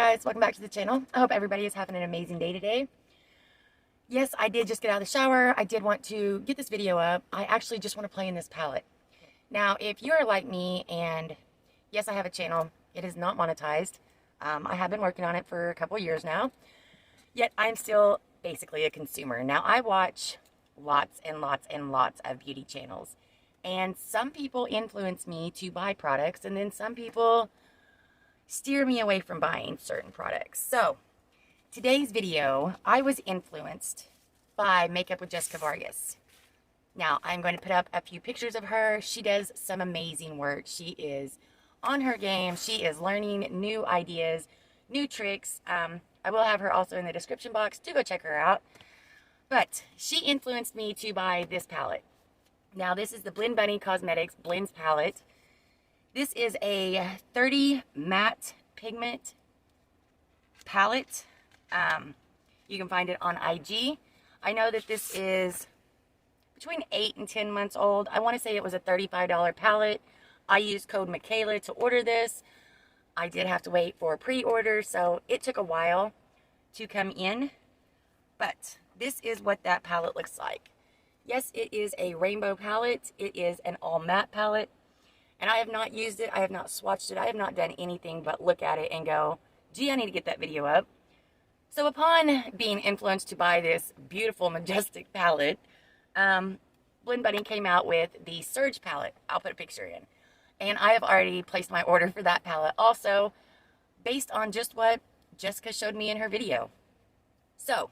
guys, welcome back to the channel. I hope everybody is having an amazing day today. Yes, I did just get out of the shower. I did want to get this video up. I actually just want to play in this palette. Now, if you're like me, and yes, I have a channel, it is not monetized. I have been working on it for a couple years now, yet I'm still basically a consumer. Now, I watch lots and lots and lots of beauty channels, and some people influence me to buy products, and then some people steer me away from buying certain products. So today's video, I was influenced by Makeup with Jessica Vargas. Now I'm going to put up a few pictures of her. She does some amazing work. She is on her game. She is learning new ideas, new tricks. I will have her also in the description box to go check her out. But she influenced me to buy this palette. Now this is the Blend Bunny Cosmetics Blends palette. This is a 30 matte pigment palette. You can find it on IG. I know that this is between 8 and 10 months old. I want to say it was a $35 palette. I used code Michaela to order this. I did have to wait for a pre-order, so it took a while to come in. But this is what that palette looks like. Yes, it is a rainbow palette. It is an all matte palette. And I have not used it. I have not swatched it. I have not done anything but look at it and go, gee, I need to get that video up. So upon being influenced to buy this beautiful, majestic palette, Blend Bunny came out with the Surge palette. I'll put a picture in. And I have already placed my order for that palette also, based on just what Jessica showed me in her video. So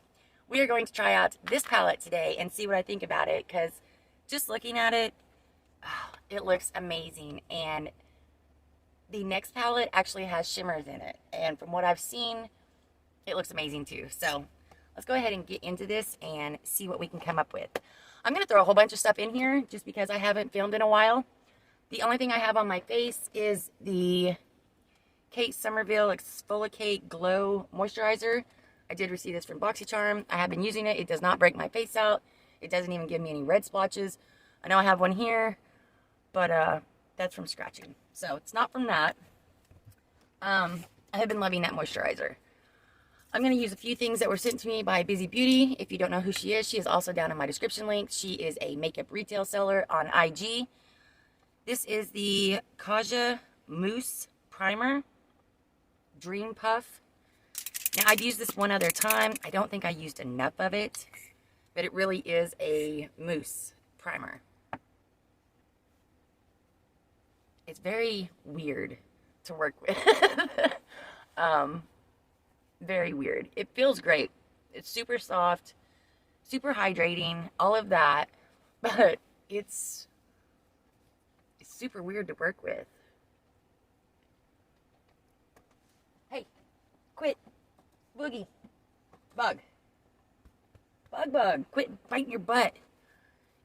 we are going to try out this palette today and see what I think about it, because just looking at it, it looks amazing. And the next palette actually has shimmers in it, and from what I've seen, it looks amazing too. So let's go ahead and get into this and see what we can come up with. I'm going to throw a whole bunch of stuff in here just because I haven't filmed in a while. The only thing I have on my face is the Kate Somerville Exfoliate Glow Moisturizer. I did receive this from BoxyCharm. I have been using it. It does not break my face out. It doesn't even give me any red splotches. I know I have one here, but that's from scratching, so it's not from that. I have been loving that moisturizer. I'm going to use a few things that were sent to me by Busy Beauty. If you don't know who she is also down in my description link. She is a makeup retail seller on IG. This is the Kaja Mousse Primer Dream Puff. Now, I've used this one other time. I don't think I used enough of it, but it really is a mousse primer. It's very weird to work with. Very weird. It feels great. It's super soft, super hydrating, all of that, but it's super weird to work with. Hey, quit. Boogie. Bug. Bug. Quit biting your butt.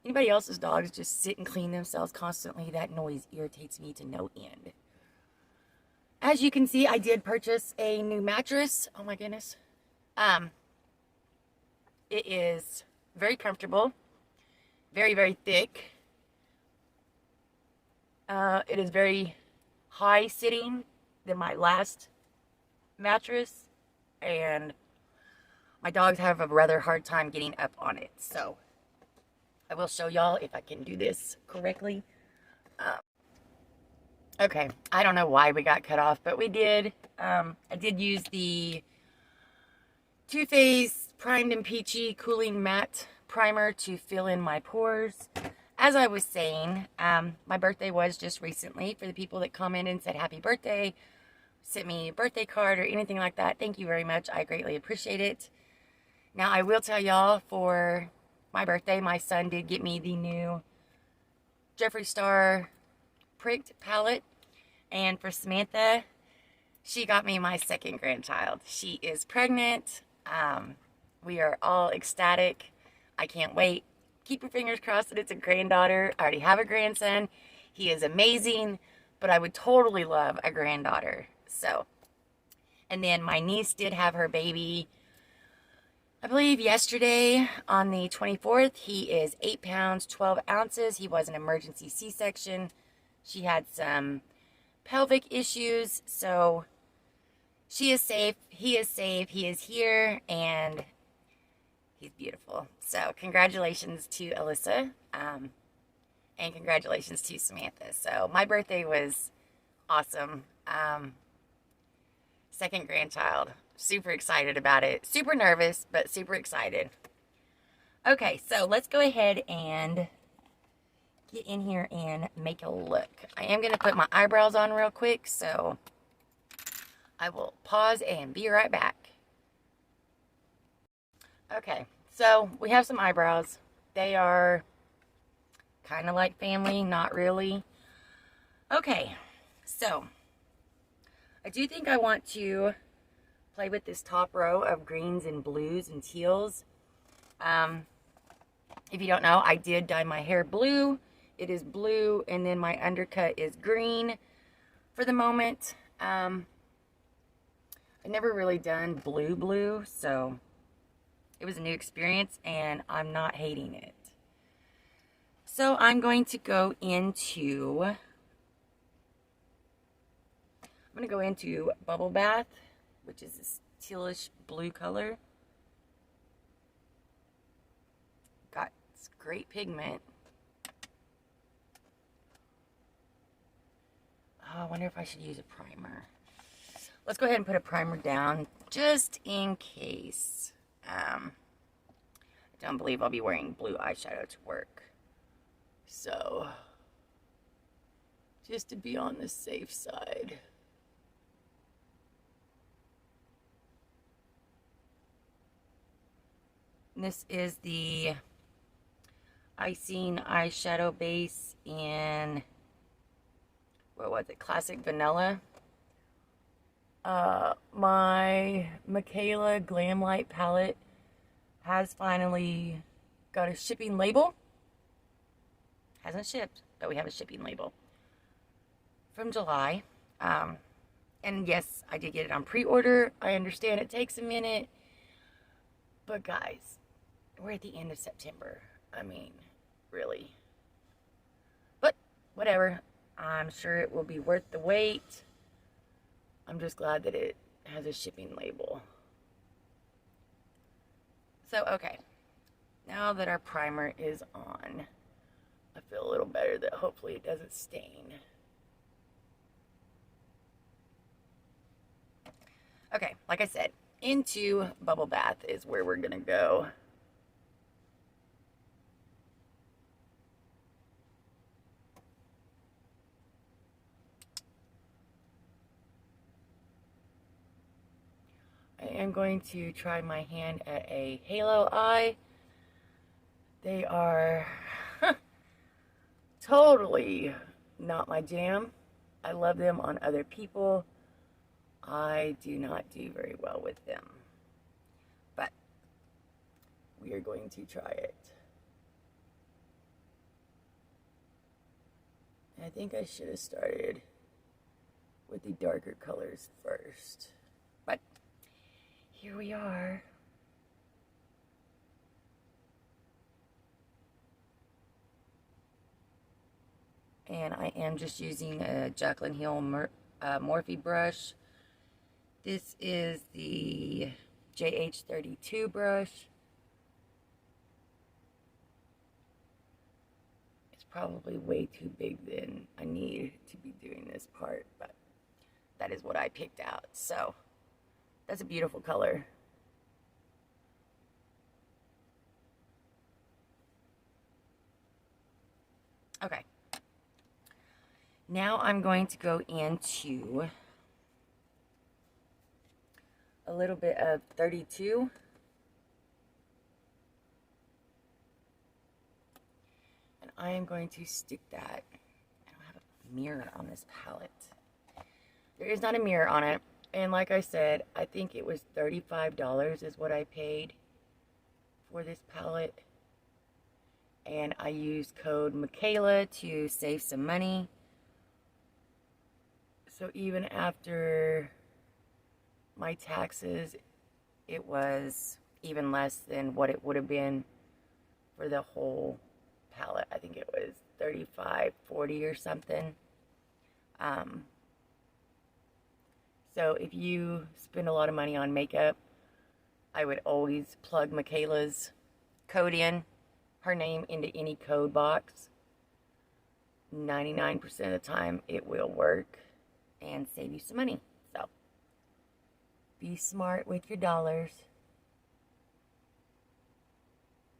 Anybody else's dogs just sit and clean themselves constantly? That noise irritates me to no end. As you can see, I did purchase a new mattress. Oh my goodness. It is very comfortable. Very, very thick. It is very high sitting than my last mattress. And my dogs have a rather hard time getting up on it. So I will show y'all if I can do this correctly. Okay, I don't know why we got cut off, but we did. I did use the Too Faced Primed and Peachy Cooling Matte Primer to fill in my pores. As I was saying, my birthday was just recently. For the people that commented and said happy birthday, sent me a birthday card or anything like that, thank you very much. I greatly appreciate it. Now, I will tell y'all, for my birthday, my son did get me the new Jeffree Star Pricked palette. And for Samantha, she got me my second grandchild. She is pregnant. We are all ecstatic. I can't wait. Keep your fingers crossed that it's a granddaughter. I already have a grandson. He is amazing, but I would totally love a granddaughter. So, and then my niece did have her baby, I believe yesterday on the 24th. He is 8 pounds, 12 ounces. He was an emergency C-section. She had some pelvic issues, so she is safe, he is safe, he is here, and he's beautiful. So congratulations to Alyssa, and congratulations to Samantha. So my birthday was awesome. Second grandchild. Super excited about it. Super nervous, but super excited. Okay, so let's go ahead and get in here and make a look. I am going to put my eyebrows on real quick, so I will pause and be right back. Okay, so we have some eyebrows. They are kind of like family, not really. Okay, so I do think I want to play with this top row of greens and blues and teals. If you don't know, I did dye my hair blue. It is blue, and then my undercut is green for the moment. I've never really done blue, so it was a new experience, and I'm not hating it. So I'm going to go into Bubble Bath, which is this tealish blue color. Got this great pigment. Oh, I wonder if I should use a primer. Let's go ahead and put a primer down just in case. I don't believe I'll be wearing blue eyeshadow to work. So, just to be on the safe side. This is the Icing eyeshadow base in, what was it, Classic Vanilla. My Michaela Glam Light palette has finally got a shipping label. Hasn't shipped, but we have a shipping label from July. And yes, I did get it on pre-order. I understand it takes a minute, but guys, we're at the end of September. I mean, really. But whatever. I'm sure it will be worth the wait. I'm just glad that it has a shipping label. So, okay. Now that our primer is on, I feel a little better that hopefully it doesn't stain. Okay, like I said, into Bubble Bath is where we're gonna go. I am going to try my hand at a halo eye. They are totally not my jam. I love them on other people. I do not do very well with them. But we are going to try it. I think I should have started with the darker colors first. But here we are. And I am just using a Jaclyn Hill Morphe brush. This is the JH32 brush. It's probably way too big than I need to be doing this part, but that is what I picked out. So that's a beautiful color. Okay. Now I'm going to go into a little bit of 32. And I am going to stick that. I don't have a mirror on this palette. There is not a mirror on it. And like I said, I think it was $35 is what I paid for this palette. And I used code Michaela to save some money. So even after my taxes, it was even less than what it would have been for the whole palette. I think it was $35.40 or something. So if you spend a lot of money on makeup, I would always plug Michaela's code in, her name into any code box. 99% of the time it will work and save you some money. So be smart with your dollars.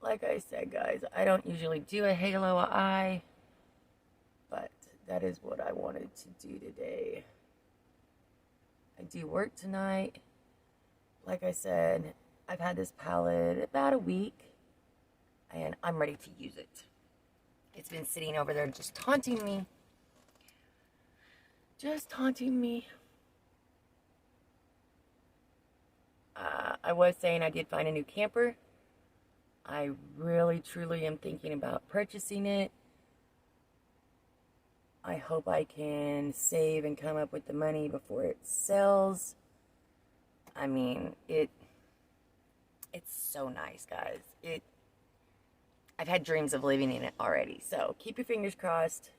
Like I said, guys, I don't usually do a halo eye, but that is what I wanted to do today. I do work tonight. Like I said, I've had this palette about a week, and I'm ready to use it. It's been sitting over there just taunting me. Just taunting me. I was saying I did find a new camper. I really, truly am thinking about purchasing it. I hope I can save and come up with the money before it sells. I mean, it's so nice, guys. I've had dreams of living in it already. So keep your fingers crossed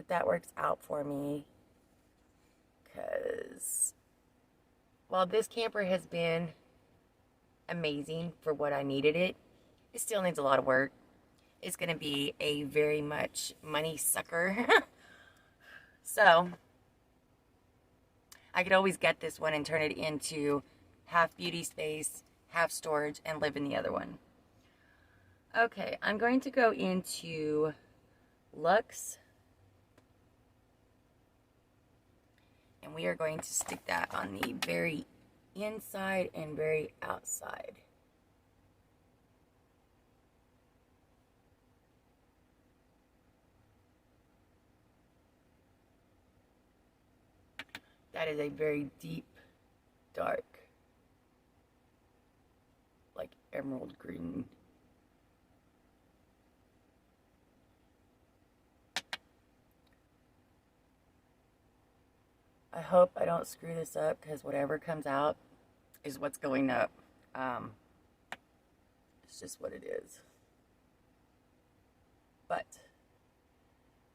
that works out for me. Because while this camper has been amazing for what I needed it still needs a lot of work. It's going to be a very much money sucker. So I could always get this one and turn it into half beauty space, half storage, and live in the other one. Okay, I'm going to go into Luxe. And we are going to stick that on the very inside and very outside. That is a very deep, dark, like emerald green. I hope I don't screw this up, because whatever comes out is what's going up. It's just what it is. But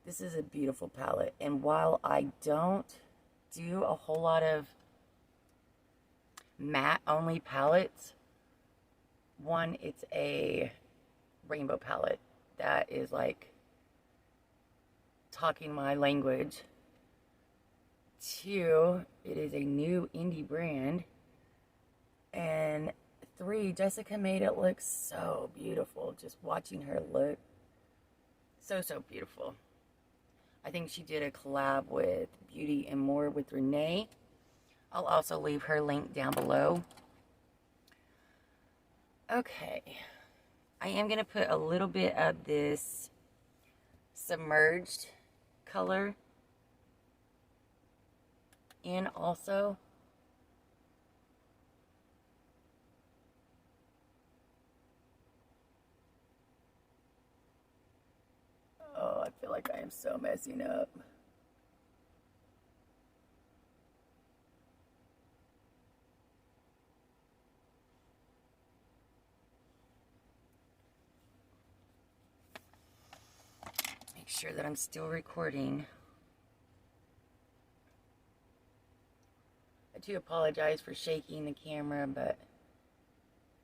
this is a beautiful palette, and while I don't do a whole lot of matte only palettes, one, it's a rainbow palette that is like talking my language. Two, it is a new indie brand. And three, Jessica made it look so beautiful. Just watching her look so beautiful. I think she did a collab with Beauty and More with Renee. I'll also leave her link down below. Okay. I am going to put a little bit of this submerged color in also. Oh, I feel like I am so messing up. Make sure that I'm still recording. I do apologize for shaking the camera, but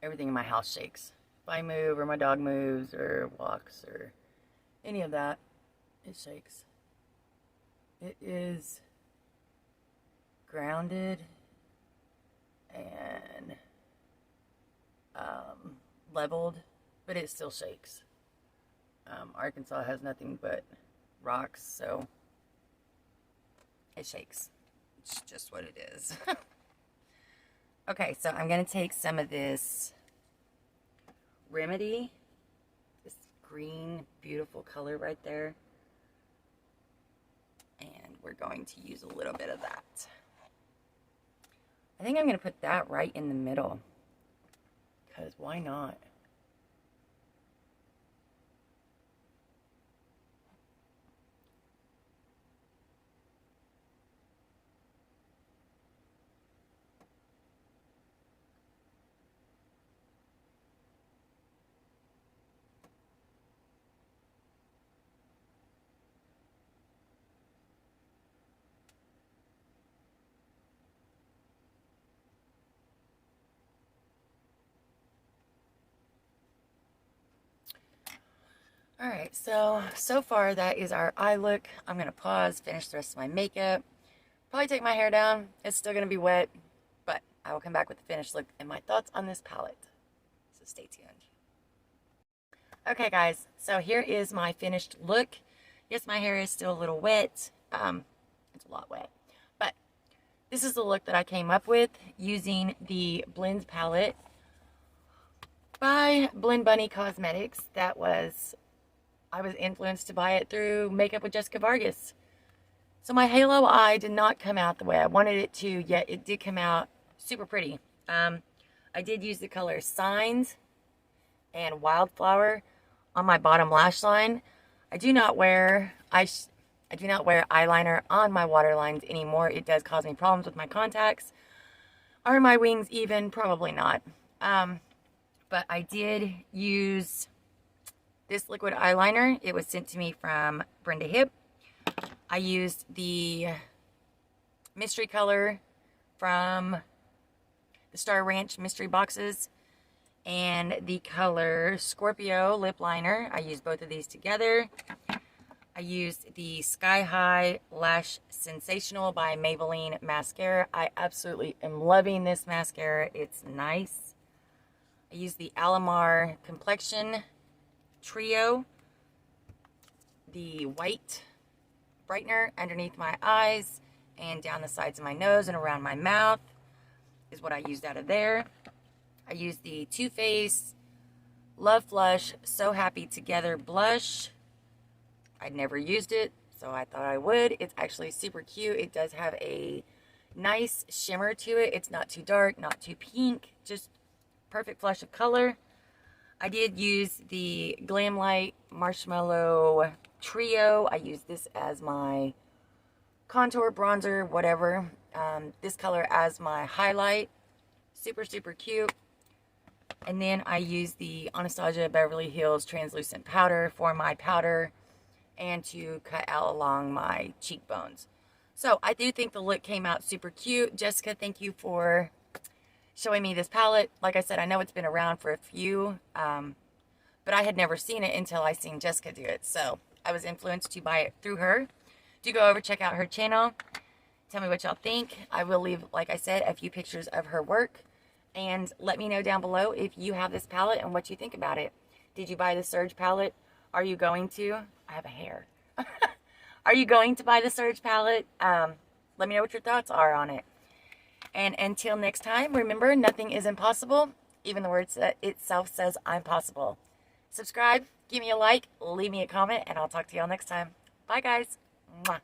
everything in my house shakes. If I move or my dog moves or walks or any of that, it shakes. It is grounded and leveled, but it still shakes. Arkansas has nothing but rocks, so it shakes. It's just what it is. Okay, so I'm going to take some of this Remedy, this green, beautiful color right there, and we're going to use a little bit of that. I think I'm going to put that right in the middle, because why not? Alright, so far that is our eye look. I'm going to pause, finish the rest of my makeup. Probably take my hair down. It's still going to be wet, but I will come back with the finished look and my thoughts on this palette. So stay tuned. Okay guys, so here is my finished look. Yes, my hair is still a little wet. It's a lot wet. But this is the look that I came up with using the Blends palette by Blend Bunny Cosmetics. I was influenced to buy it through Makeup with Jessica Vargas. So my halo eye did not come out the way I wanted it to, yet it did come out super pretty. I did use the color Signs and Wildflower on my bottom lash line. I do not wear eyeliner on my waterlines anymore. It does cause me problems with my contacts. Are my wings even? Probably not. But I did use this liquid eyeliner. It was sent to me from Brenda Hipp. I used the mystery color from the Star Ranch mystery boxes and the color Scorpio lip liner. I used both of these together. I used the Sky High Lash Sensational by Maybelline mascara. I absolutely am loving this mascara. It's nice. I used the Alamar Complexion Trio, the white brightener underneath my eyes and down the sides of my nose and around my mouth is what I used out of there. I used the Too Faced Love Flush So Happy Together blush. I'd never used it, so I thought I would. It's actually super cute. It does have a nice shimmer to it. It's not too dark, not too pink, just perfect flush of color. I did use the Glam Light Marshmallow Trio. I used this as my contour, bronzer, whatever. This color as my highlight. Super, super cute. And then I used the Anastasia Beverly Hills Translucent Powder for my powder and to cut out along my cheekbones. So I do think the look came out super cute. Jessica, thank you for showing me this palette. Like I said, I know it's been around for a few, but I had never seen it until I seen Jessica do it. So I was influenced to buy it through her. Do go over, check out her channel. Tell me what y'all think. I will leave, like I said, a few pictures of her work. And let me know down below if you have this palette and what you think about it. Did you buy the Surge palette? Are you going to? I have a hair. Are you going to buy the Surge palette? Let me know what your thoughts are on it. And until next time, remember, nothing is impossible. Even the word itself says I'm possible. Subscribe, give me a like, leave me a comment, and I'll talk to y'all next time. Bye, guys. Mwah.